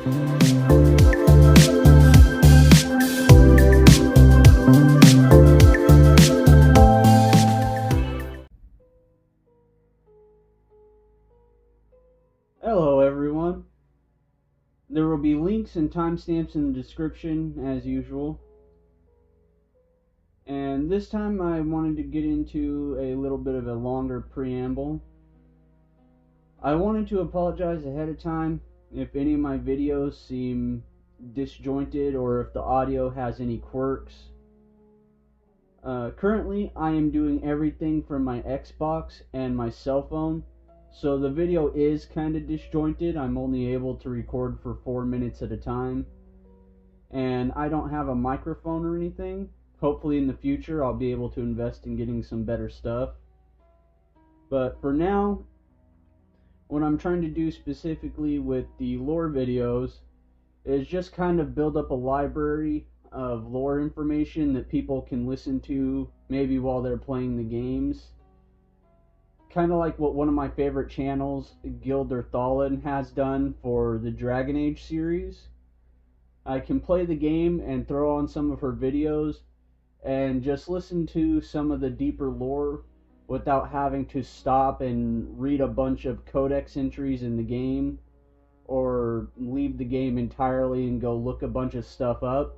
Hello everyone. There will be links and timestamps in the description as usual. And this time I wanted to get into a little bit of a longer preamble. I wanted to apologize ahead of time if any of my videos seem disjointed or if the audio has any quirks. Currently I am doing everything from my Xbox and my cell phone. So the video is kind of disjointed. I'm only able to record for 4 minutes at a time. And I don't have a microphone or anything. Hopefully in the future I'll be able to invest in getting some better stuff. But for now, what I'm trying to do specifically with the lore videos is just kind of build up a library of lore information that people can listen to maybe while they're playing the games. Kind of like what one of my favorite channels, Gilder Thalin, has done for the Dragon Age series. I can play the game and throw on some of her videos and just listen to some of the deeper lore without having to stop and read a bunch of codex entries in the game or leave the game entirely and go look a bunch of stuff up.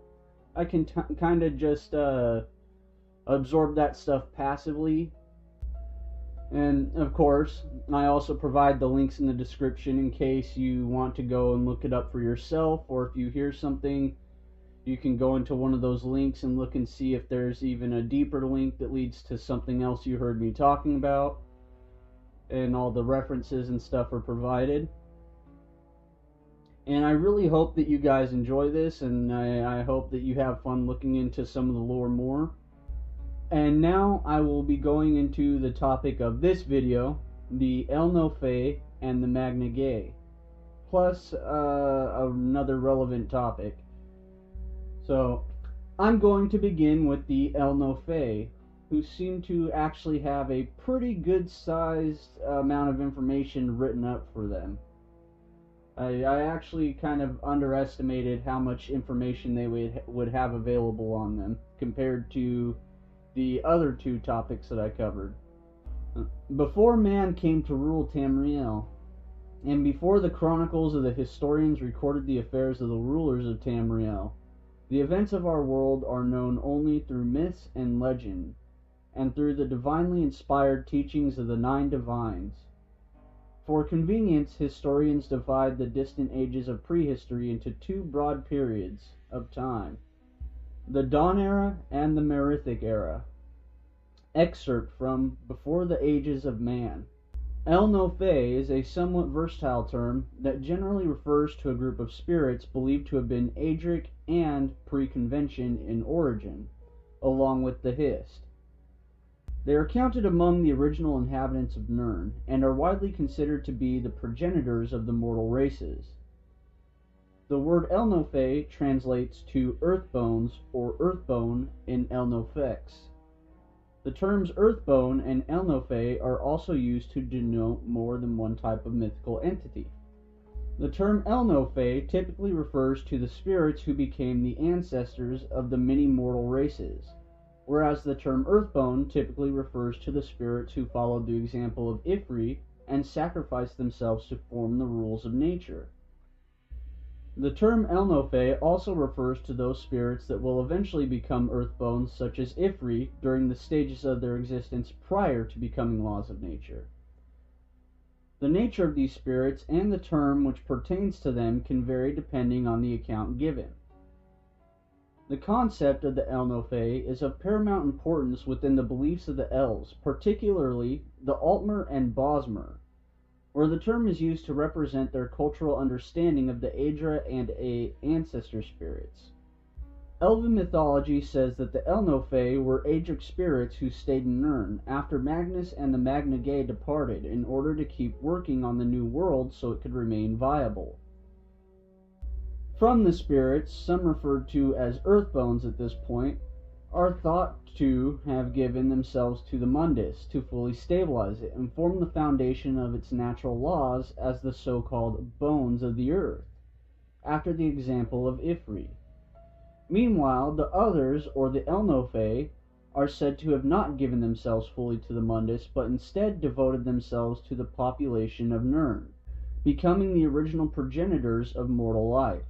I can kind of just absorb that stuff passively. And of course, I also provide the links in the description in case you want to go and look it up for yourself, or if you hear something, you can go into one of those links and look and see if there's even a deeper link that leads to something else you heard me talking about. And all the references and stuff are provided. And I really hope that you guys enjoy this, and I hope that you have fun looking into some of the lore more. And now I will be going into the topic of this video, the Ehlnofey and the Magna Ge, plus another relevant topic. So, I'm going to begin with the Ehlnofey, who seem to actually have a pretty good sized amount of information written up for them. I actually kind of underestimated how much information they would have available on them compared to the other two topics that I covered. Before man came to rule Tamriel, and before the chronicles of the historians recorded the affairs of the rulers of Tamriel, the events of our world are known only through myths and legend, and through the divinely inspired teachings of the 9 divines. For convenience, historians divide the distant ages of prehistory into 2 broad periods of time: the Dawn Era and the Merithic Era. Excerpt from Before the Ages of Man. Ehlnofey is a somewhat versatile term that generally refers to a group of spirits believed to have been Adric and pre-convention in origin, along with the Hist. They are counted among the original inhabitants of Nirn, and are widely considered to be the progenitors of the mortal races. The word Ehlnofey translates to earthbones or earthbone in Ehlnofex. The terms earthbone and Ehlnofey are also used to denote more than one type of mythical entity. The term Ehlnofey typically refers to the spirits who became the ancestors of the many mortal races, whereas the term earthbone typically refers to the spirits who followed the example of Ifri and sacrificed themselves to form the rules of nature. The term Ehlnofey also refers to those spirits that will eventually become earthbones, such as Ifri, during the stages of their existence prior to becoming laws of nature. The nature of these spirits and the term which pertains to them can vary depending on the account given. The concept of the Ehlnofey is of paramount importance within the beliefs of the Elves, particularly the Altmer and Bosmer, where the term is used to represent their cultural understanding of the Aedra and ancestor spirits. Elven mythology says that the Ehlnofey were Aedric spirits who stayed in Nirn after Magnus and the Magna Ge departed in order to keep working on the new world so it could remain viable. From the spirits, some referred to as Earthbones at this point, are thought to have given themselves to the Mundus to fully stabilize it and form the foundation of its natural laws as the so-called bones of the earth, after the example of Ifri. Meanwhile, the others, or the Ehlnofey, are said to have not given themselves fully to the Mundus, but instead devoted themselves to the population of Nirn, becoming the original progenitors of mortal life.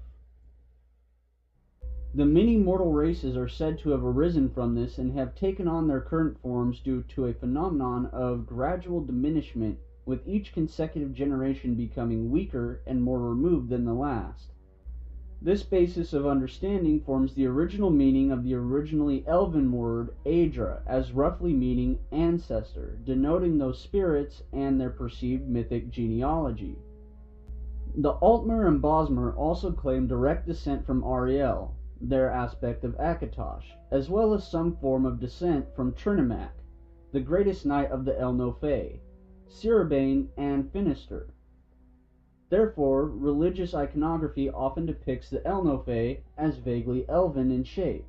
The many mortal races are said to have arisen from this and have taken on their current forms due to a phenomenon of gradual diminishment, with each consecutive generation becoming weaker and more removed than the last. This basis of understanding forms the original meaning of the originally Elven word Aedra, as roughly meaning ancestor, denoting those spirits and their perceived mythic genealogy. The Altmer and Bosmer also claim direct descent from Ariel, their aspect of Akatosh, as well as some form of descent from Trinimac, the greatest knight of the Ehlnofey, Ciribane, and Finister. Therefore, religious iconography often depicts the Ehlnofey as vaguely elven in shape.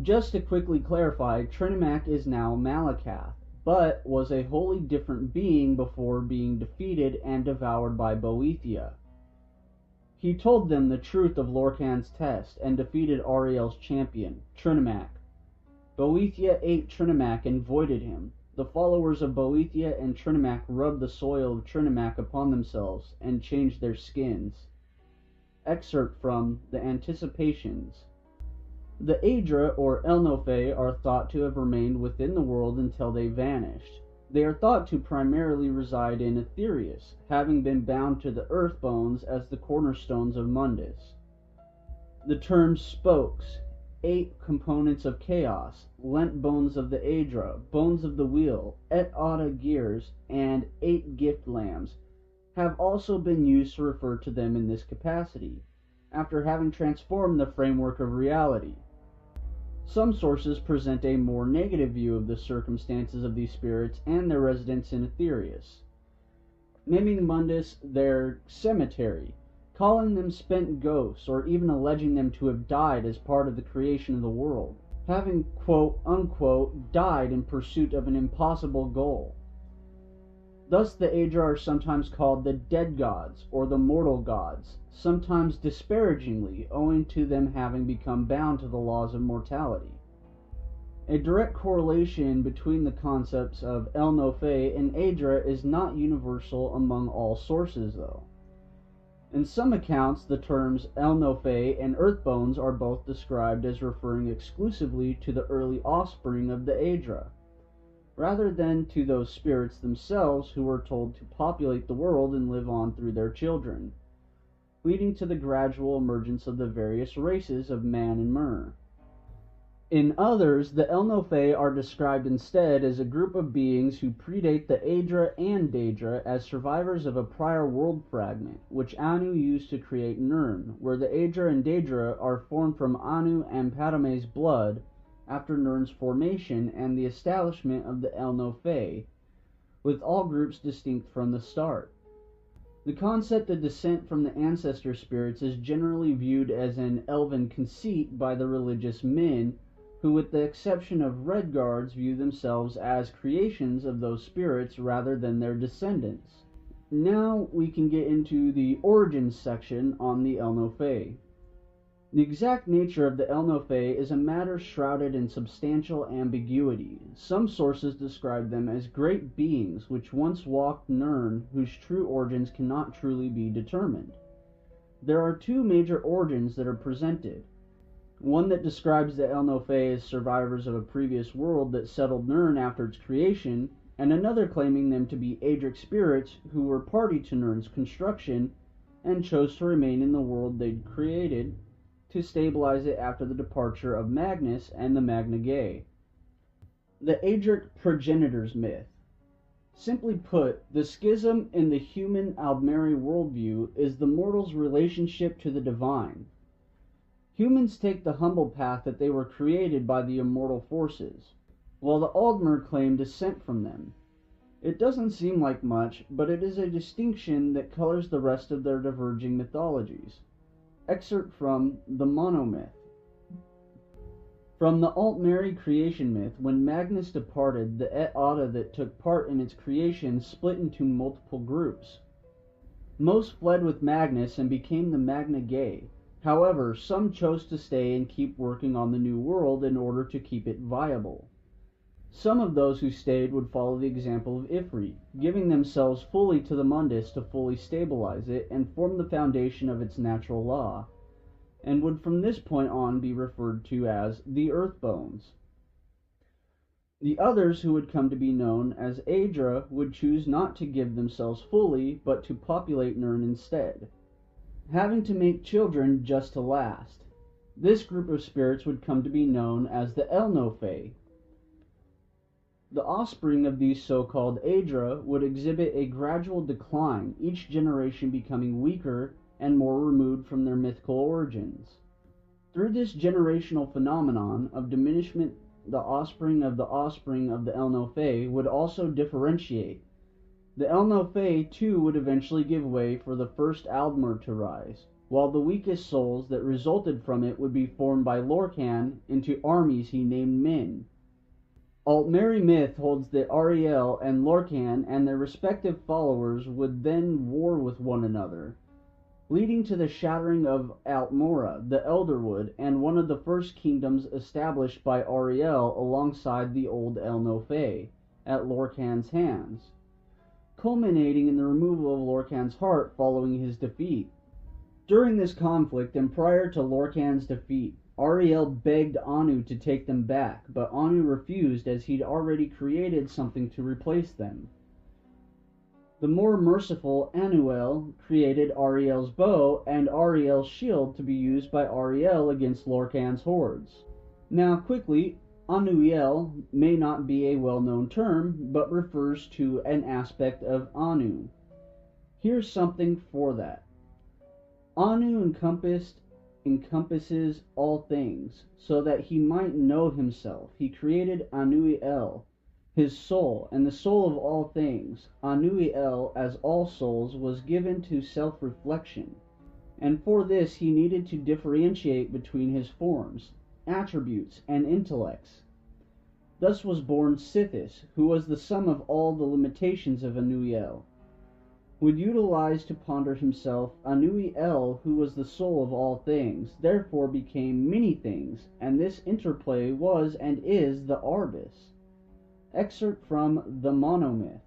Just to quickly clarify, Trinimac is now Malakath, but was a wholly different being before being defeated and devoured by Boethia. He told them the truth of Lorkhan's test and defeated Ariel's champion, Trinimac. Boethia ate Trinimac and voided him. The followers of Boethia and Trinimac rubbed the soil of Trinimac upon themselves and changed their skins. Excerpt from The Anticipations. The Aedra, or Ehlnofey, are thought to have remained within the world until they vanished. They are thought to primarily reside in Aetherius, having been bound to the earth bones as the cornerstones of Mundus. The terms spokes, 8 components of chaos, lent bones of the Aedra, bones of the wheel, et auda gears, and 8 gift lambs, have also been used to refer to them in this capacity, after having transformed the framework of reality. Some sources present a more negative view of the circumstances of these spirits and their residence in Aetherius, naming Mundus their cemetery, calling them spent ghosts, or even alleging them to have died as part of the creation of the world, having quote-unquote died in pursuit of an impossible goal. Thus the Aedra are sometimes called the dead gods, or the mortal gods, sometimes disparagingly, owing to them having become bound to the laws of mortality. A direct correlation between the concepts of Ehlnofey and Aedra is not universal among all sources, though. In some accounts, the terms Ehlnofey and Earthbones are both described as referring exclusively to the early offspring of the Aedra, rather than to those spirits themselves who were told to populate the world and live on through their children, leading to the gradual emergence of the various races of man and mer. In others, the Ehlnofey are described instead as a group of beings who predate the Aedra and Daedra as survivors of a prior world fragment, which Anu used to create Nirn, where the Aedra and Daedra are formed from Anu and Padame's blood after Nirn's formation and the establishment of the Ehlnofey, with all groups distinct from the start. The concept of descent from the ancestor spirits is generally viewed as an elven conceit by the religious men, who, with the exception of Redguards, view themselves as creations of those spirits rather than their descendants. Now we can get into the origins section on the Ehlnofey. The exact nature of the Ehlnofey is a matter shrouded in substantial ambiguity. Some sources describe them as great beings which once walked Nirn, whose true origins cannot truly be determined. There are 2 major origins that are presented. One that describes the Ehlnofey as survivors of a previous world that settled Nirn after its creation, and another claiming them to be Aedric spirits who were party to Nirn's construction and chose to remain in the world they'd created to stabilize it after the departure of Magnus and the Magna Ge. The Aedric progenitors myth. Simply put, the schism in the human Aldmeri worldview is the mortal's relationship to the divine. Humans take the humble path that they were created by the immortal forces, while the Aldmer claim descent from them. It doesn't seem like much, but it is a distinction that colors the rest of their diverging mythologies. Excerpt from the Monomyth. From the Altmeri creation myth, when Magnus departed, the et auda that took part in its creation split into multiple groups. Most fled with Magnus and became the Magna Ge. However, some chose to stay and keep working on the new world in order to keep it viable. Some of those who stayed would follow the example of Ifrit, giving themselves fully to the Mundus to fully stabilize it and form the foundation of its natural law, and would from this point on be referred to as the Earthbones. The others, who would come to be known as Aedra, would choose not to give themselves fully, but to populate Nirn instead, having to make children just to last. This group of spirits would come to be known as the Ehlnofey. The offspring of these so-called Aedra would exhibit a gradual decline, each generation becoming weaker and more removed from their mythical origins. Through this generational phenomenon of diminishment, the offspring of the Ehlnofey would also differentiate. The Ehlnofey too would eventually give way for the first Aldmer to rise, while the weakest souls that resulted from it would be formed by Lorkhan into armies he named Min. Altmeri myth holds that Ariel and Lorkhan and their respective followers would then war with one another, leading to the shattering of Altmora, the Elderwood, and one of the first kingdoms established by Ariel alongside the old Ehlnofey, at Lorkhan's hands, culminating in the removal of Lorkhan's heart following his defeat. During this conflict, and prior to Lorkhan's defeat, Ariel begged Anu to take them back, but Anu refused as he'd already created something to replace them. The more merciful Anuel created Ariel's bow and Ariel's shield to be used by Ariel against Lorkhan's hordes. Now quickly, Anuel may not be a well-known term, but refers to an aspect of Anu. Here's something for that. Anu encompasses all things, so that he might know himself. He created Anuel, his soul, and the soul of all things. Anuel, as all souls, was given to self-reflection, and for this he needed to differentiate between his forms, attributes, and intellects. Thus was born Sithis, who was the sum of all the limitations of Anuel. Would utilize to ponder himself, Anuel, who was the soul of all things, therefore became many things, and this interplay was and is the Arbus. Excerpt from the Monomyth.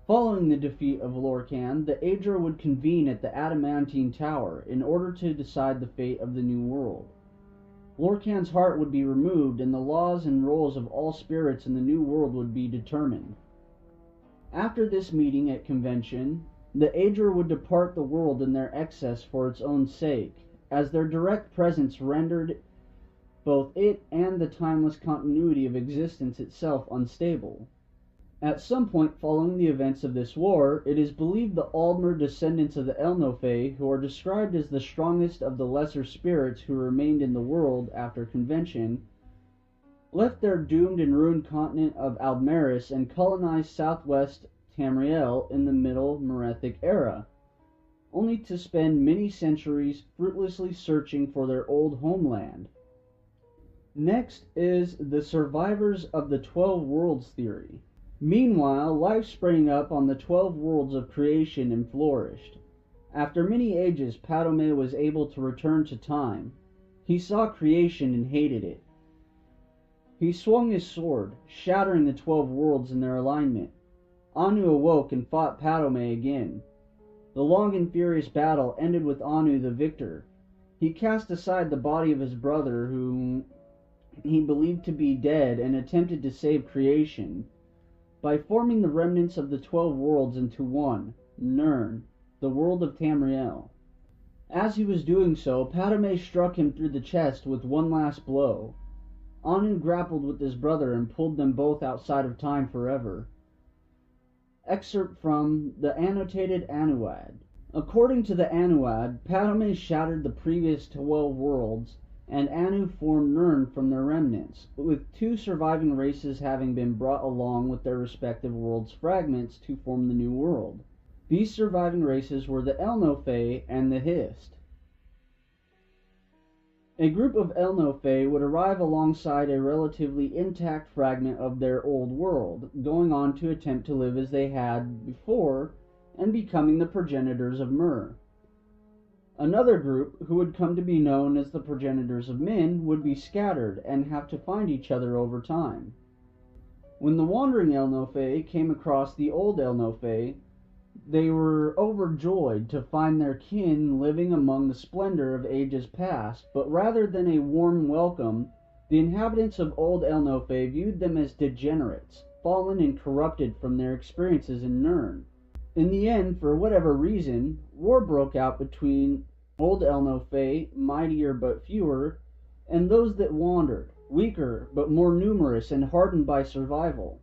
Following the defeat of Lorkhan, the Aedra would convene at the Adamantine Tower in order to decide the fate of the New World. Lorkhan's heart would be removed, and the laws and roles of all spirits in the New World would be determined. After this meeting at convention, the Aedra would depart the world in their excess for its own sake, as their direct presence rendered both it and the timeless continuity of existence itself unstable. At some point following the events of this war, it is believed the Aldmer descendants of the Ehlnofey, who are described as the strongest of the lesser spirits who remained in the world after convention, left their doomed and ruined continent of Aldmeris and colonized southwest Tamriel in the Middle Merethic era, only to spend many centuries fruitlessly searching for their old homeland. Next is the survivors of the 12 worlds theory. Meanwhile, life sprang up on the 12 worlds of creation and flourished. After many ages, Padome was able to return to time. He saw creation and hated it. He swung his sword, shattering the 12 worlds in their alignment. Anu awoke and fought Padome again. The long and furious battle ended with Anu the victor. He cast aside the body of his brother, whom he believed to be dead, and attempted to save creation by forming the remnants of the 12 worlds into one, Nirn, the world of Tamriel. As he was doing so, Padome struck him through the chest with one last blow. Anu grappled with his brother and pulled them both outside of time forever. Excerpt from the Annotated Anuad. According to the Anuad, Padome shattered the previous 12 worlds, and Anu formed Nirn from their remnants, with 2 surviving races having been brought along with their respective worlds' fragments to form the new world. These surviving races were the Ehlnofey and the Hist. A group of Ehlnofey would arrive alongside a relatively intact fragment of their old world, going on to attempt to live as they had before, and becoming the progenitors of Mer. Another group, who would come to be known as the progenitors of men, would be scattered and have to find each other over time. When the wandering Ehlnofey came across the old Ehlnofey, they were overjoyed to find their kin living among the splendor of ages past, but rather than a warm welcome, the inhabitants of old Ehlnofey viewed them as degenerates, fallen and corrupted from their experiences in Nirn. In the end, for whatever reason, war broke out between old Ehlnofey, mightier but fewer, and those that wandered, weaker but more numerous and hardened by survival.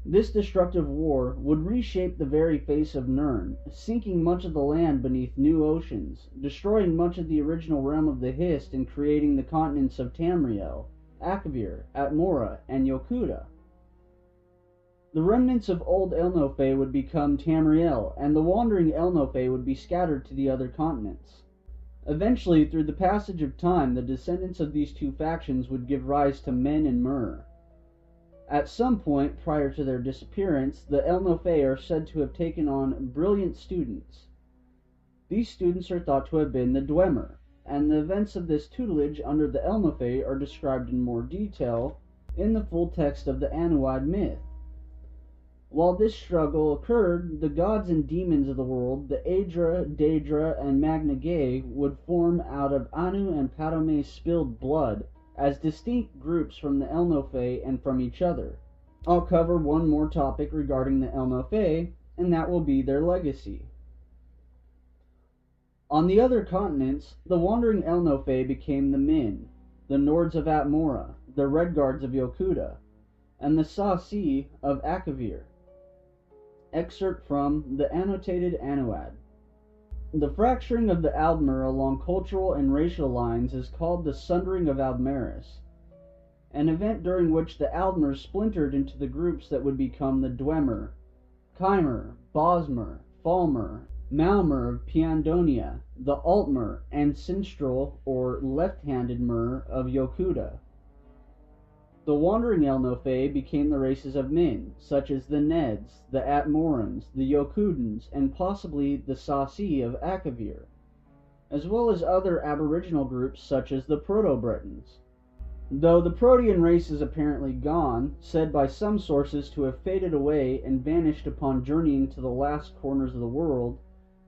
This destructive war would reshape the very face of Nirn, sinking much of the land beneath new oceans, destroying much of the original realm of the Hist and creating the continents of Tamriel, Akavir, Atmora, and Yokuda. The remnants of old Ehlnofey would become Tamriel, and the wandering Ehlnofey would be scattered to the other continents. Eventually, through the passage of time, the descendants of these two factions would give rise to Men and Mer. At some point prior to their disappearance, the Ehlnofey are said to have taken on brilliant students. These students are thought to have been the Dwemer, and the events of this tutelage under the Ehlnofey are described in more detail in the full text of the Anuad myth. While this struggle occurred, the gods and demons of the world, the Aedra, Daedra, and Magna Ge, would form out of Anu and Patome's spilled blood as distinct groups from the Ehlnofey and from each other. I'll cover one more topic regarding the Ehlnofey, and that will be their legacy. On the other continents, the wandering Ehlnofey became the Min, the Nords of Atmora, the Redguards of Yokuda, and the Xarxes of Akavir. Excerpt from the Annotated Anuad. The fracturing of the Aldmer along cultural and racial lines is called the Sundering of Aldmeris, an event during which the Aldmer splintered into the groups that would become the Dwemer, Chimer, Bosmer, Falmer, Malmer of Piandonia, the Altmer, and Sinstral, or left-handed Mer, of Yokuda. The wandering Ehlnofey became the races of men, such as the Neds, the Atmorans, the Yokudans, and possibly the Xarxes of Akavir, as well as other aboriginal groups such as the Proto-Bretons. Though the Protean race is apparently gone, said by some sources to have faded away and vanished upon journeying to the last corners of the world,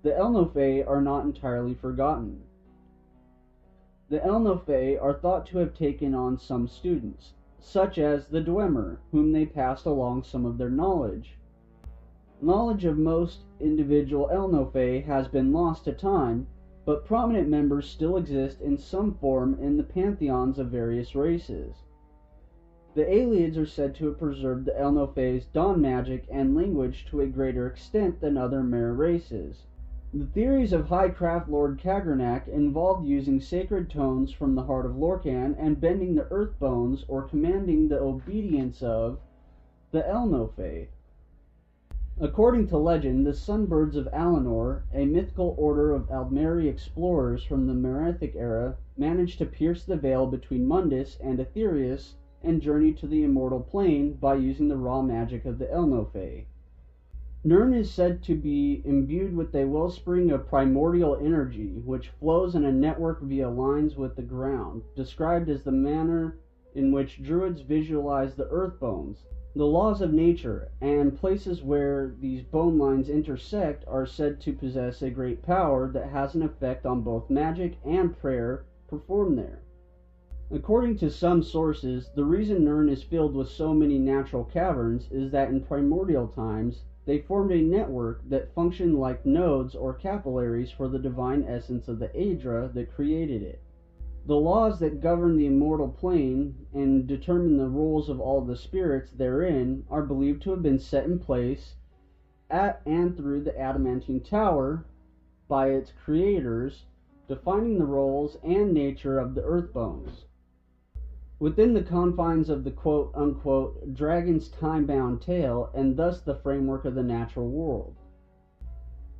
the Ehlnofey are not entirely forgotten. The Ehlnofey are thought to have taken on some students, such as the Dwemer, whom they passed along some of their knowledge. Knowledge of most individual Ehlnofey has been lost to time, but prominent members still exist in some form in the pantheons of various races. The Ayleids are said to have preserved the Ehlnofey's dawn magic and language to a greater extent than other Mer races. The theories of High Craft Lord Kagrenak involved using sacred tones from the heart of Lorcan and bending the earth bones or commanding the obedience of the Ehlnofey. According to legend, the Sunbirds of Alinor, a mythical order of Aldmeri explorers from the Merethic era, managed to pierce the veil between Mundus and Aetherius and journey to the immortal plane by using the raw magic of the Ehlnofey. Nirn is said to be imbued with a wellspring of primordial energy, which flows in a network via lines with the ground, described as the manner in which Druids visualize the earth bones. The laws of nature, and places where these bone lines intersect, are said to possess a great power that has an effect on both magic and prayer performed there. According to some sources, the reason Nirn is filled with so many natural caverns is that in primordial times, they formed a network that functioned like nodes or capillaries for the divine essence of the Aedra that created it. The laws that govern the immortal plane and determine the roles of all the spirits therein are believed to have been set in place at and through the adamantine tower by its creators, defining the roles and nature of the earthbones. Within the confines of the quote-unquote dragon's time-bound tale, and thus the framework of the natural world.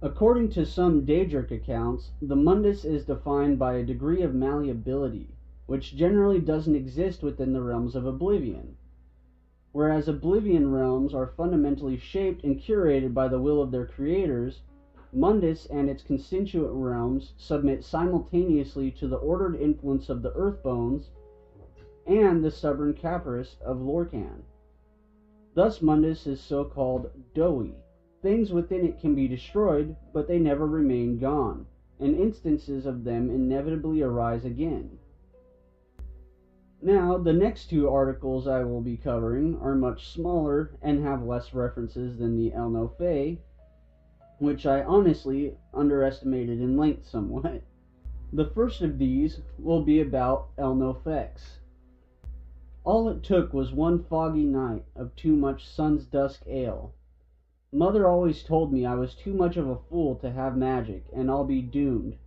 According to some Daedric accounts, the Mundus is defined by a degree of malleability, which generally doesn't exist within the realms of oblivion. Whereas Oblivion realms are fundamentally shaped and curated by the will of their creators, Mundus and its constituent realms submit simultaneously to the ordered influence of the Earthbones and the stubborn caprice of Lorcan. Thus Mundus is so called doughy. Things within it can be destroyed, but they never remain gone, and instances of them inevitably arise again. Now, the next two articles I will be covering are much smaller and have less references than the Ehlnofey, which I honestly underestimated in length somewhat. The first of these will be about Ehlnofex. All it took was one foggy night of too much sun's dusk ale. Mother always told me I was too much of a fool to have magic, and I'll be doomed.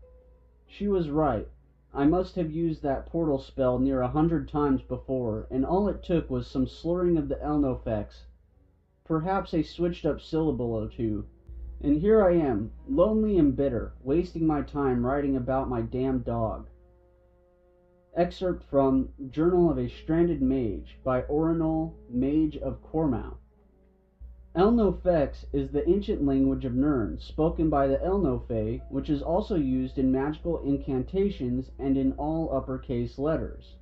She was right. I must have used that portal spell near 100 times before, and all it took was some slurring of the Ehlnofex, perhaps a switched-up syllable or two. And here I am, lonely and bitter, wasting my time writing about my damned dog. Excerpt from Journal of a Stranded Mage by Orinol, Mage of Cormouth. Ehlnofex is the ancient language of Nirn, spoken by the Ehlnofey, which is also used in magical incantations and in all uppercase letters.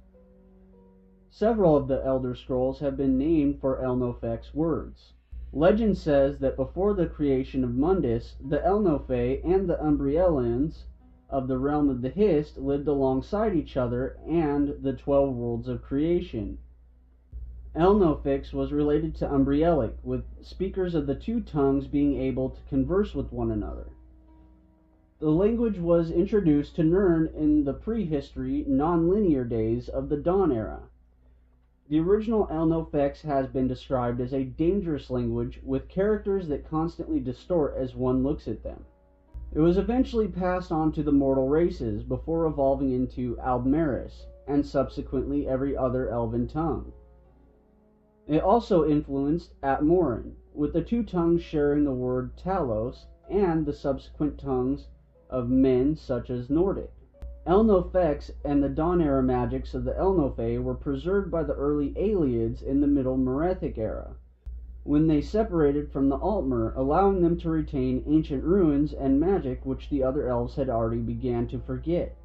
Several of the Elder Scrolls have been named for Ehlnofex words. Legend says that before the creation of Mundus, the Ehlnofey and the Umbrielians of the realm of the Hist lived alongside each other and the 12 worlds of creation. Ehlnofex was related to Umbrielic, with speakers of the two tongues being able to converse with one another. The language was introduced to Nirn in the prehistory, non-linear days of the Dawn era. The original Ehlnofex has been described as a dangerous language with characters that constantly distort as one looks at them. It was eventually passed on to the mortal races before evolving into Aldmeris, and subsequently every other elven tongue. It also influenced Atmoran, with the two tongues sharing the word Talos and the subsequent tongues of men such as Nordic. Ehlnofex and the Dawn-era magics of the Ehlnofey were preserved by the early Ayleids in the Middle Merethic era, when they separated from the Altmer, allowing them to retain ancient ruins and magic which the other elves had already began to forget.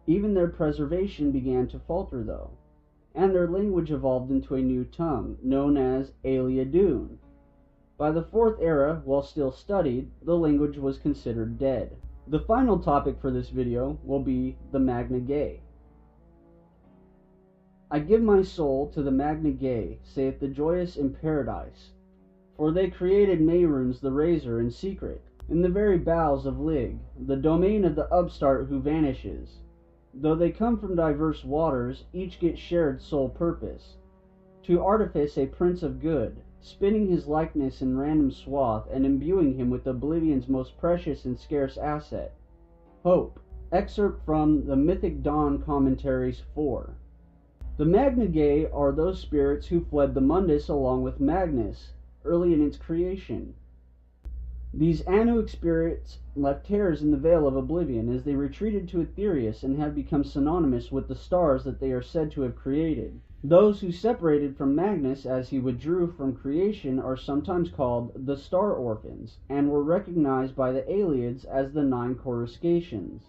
Even their preservation began to falter, though, and their language evolved into a new tongue, known as Ayleidoon. By the 4th era, while still studied, the language was considered dead. The final topic for this video will be the Magna Ge. I give my soul to the Magna Ge, saith the joyous in paradise, for they created Mehrunes the Razor in secret, in the very bowels of Lig, the domain of the upstart who vanishes. Though they come from diverse waters, each gets shared sole purpose, to artifice a prince of good, spinning his likeness in random swath, and imbuing him with Oblivion's most precious and scarce asset, hope. Excerpt from the Mythic Dawn Commentaries 4. The Magna Ge are those spirits who fled the Mundus along with Magnus, early in its creation. These Anu spirits left tears in the veil of oblivion as they retreated to Aetherius and have become synonymous with the stars that they are said to have created. Those who separated from Magnus as he withdrew from creation are sometimes called the Star Orphans, and were recognized by the Ayleids as the 9 coruscations.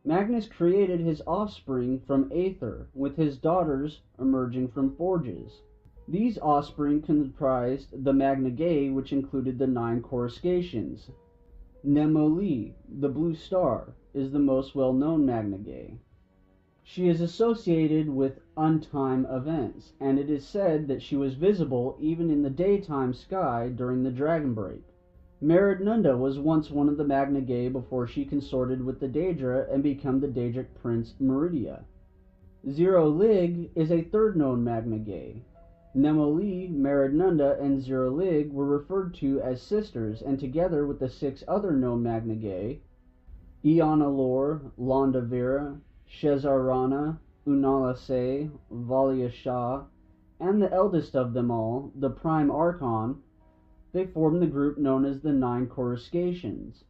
Magnus created his offspring from Aether, with his daughters emerging from forges. These offspring comprised the Magna Ge, which included the 9 coruscations. Nemoli, the Blue Star, is the most well-known Magna Ge. She is associated with untime events, and it is said that she was visible even in the daytime sky during the Dragon Break. Meridnunda was once one of the Magna Ge before she consorted with the Daedra and became the Daedric Prince Meridia. Zero Lig is a third known Magna Ge. Nemoli, Meridnunda, and Zero Lig were referred to as sisters, and together with the 6 other known Magna Ge, Eonalor, Londavira, Shezarana, Unalase, Valiasha, and the eldest of them all, the Prime Archon, they formed the group known as the 9 coruscations.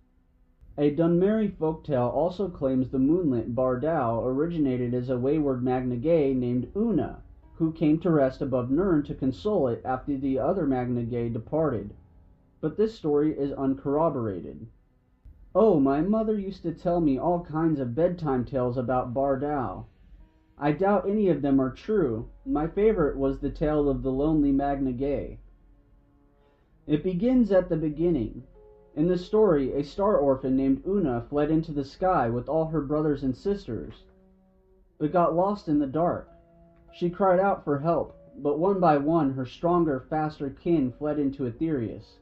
A Dunmeri folktale also claims the moonlit Bardau originated as a wayward Magna Ge named Una, who came to rest above Nirn to console it after the other Magna Ge departed, but this story is uncorroborated. Oh, my mother used to tell me all kinds of bedtime tales about Baar. I doubt any of them are true. My favorite was the tale of the lonely Magna Ge. It begins at the beginning. In the story, a star orphan named Una fled into the sky with all her brothers and sisters, but got lost in the dark. She cried out for help, but one by one her stronger, faster kin fled into Aetherius.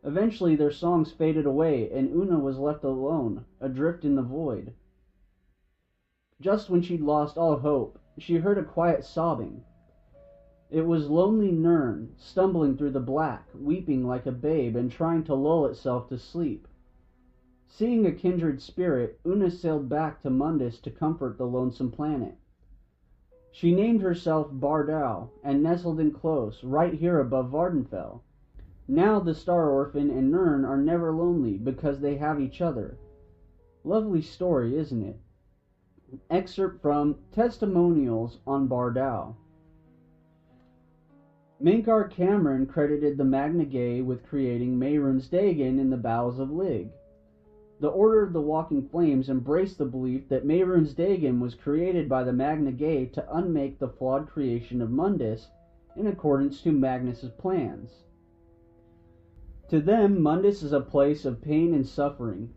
Eventually their songs faded away, and Una was left alone, adrift in the void. Just when she'd lost all hope, she heard a quiet sobbing. It was lonely Nirn, stumbling through the black, weeping like a babe and trying to lull itself to sleep. Seeing a kindred spirit, Una sailed back to Mundus to comfort the lonesome planet. She named herself Baar and nestled in close, right here above Vvardenfell. Now the Star Orphan and Nirn are never lonely because they have each other. Lovely story, isn't it? Excerpt from Testimonials on Baar. Mankar Cameron credited the Magna Ge with creating Mehrunes Dagon in the Bowels of Lig. The Order of the Walking Flames embraced the belief that Mehrunes Dagon was created by the Magna Ge to unmake the flawed creation of Mundus in accordance to Magnus's plans. To them, Mundus is a place of pain and suffering.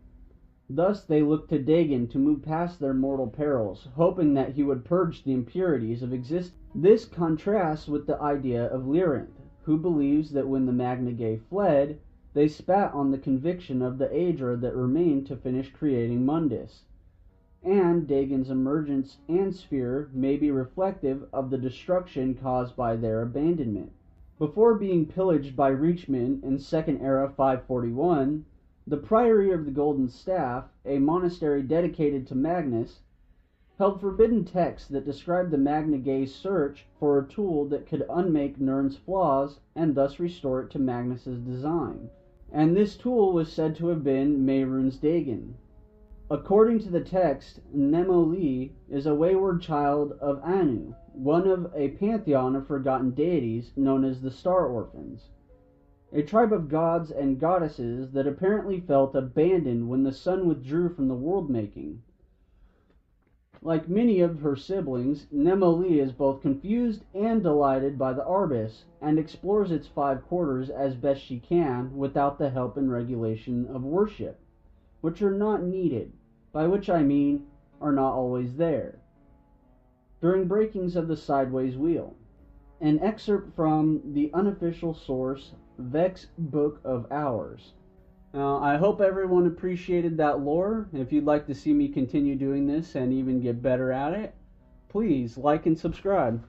Thus they looked to Dagon to move past their mortal perils, hoping that he would purge the impurities of existence. This contrasts with the idea of Lyrinth, who believes that when the Magna Ge fled, they spat on the conviction of the Aedra that remained to finish creating Mundus, and Dagon's emergence and sphere may be reflective of the destruction caused by their abandonment. Before being pillaged by Reachmen in Second Era 541, the Priory of the Golden Staff, a monastery dedicated to Magnus, held forbidden texts that described the Magna Ge's search for a tool that could unmake Nirn's flaws and thus restore it to Magnus's design. And this tool was said to have been Mehrunes Dagon. According to the text, Nemoli is a wayward child of Anu, one of a pantheon of forgotten deities known as the Star Orphans, a tribe of gods and goddesses that apparently felt abandoned when the sun withdrew from the world-making. Like many of her siblings, Nemoli is both confused and delighted by the Arbis, and explores its 5 quarters as best she can without the help and regulation of worship, which are not needed, by which I mean are not always there, during breakings of the sideways wheel. An excerpt from the unofficial source, Vehk's Book of Hours. Now, I hope everyone appreciated that lore. If you'd like to see me continue doing this and even get better at it, please like and subscribe.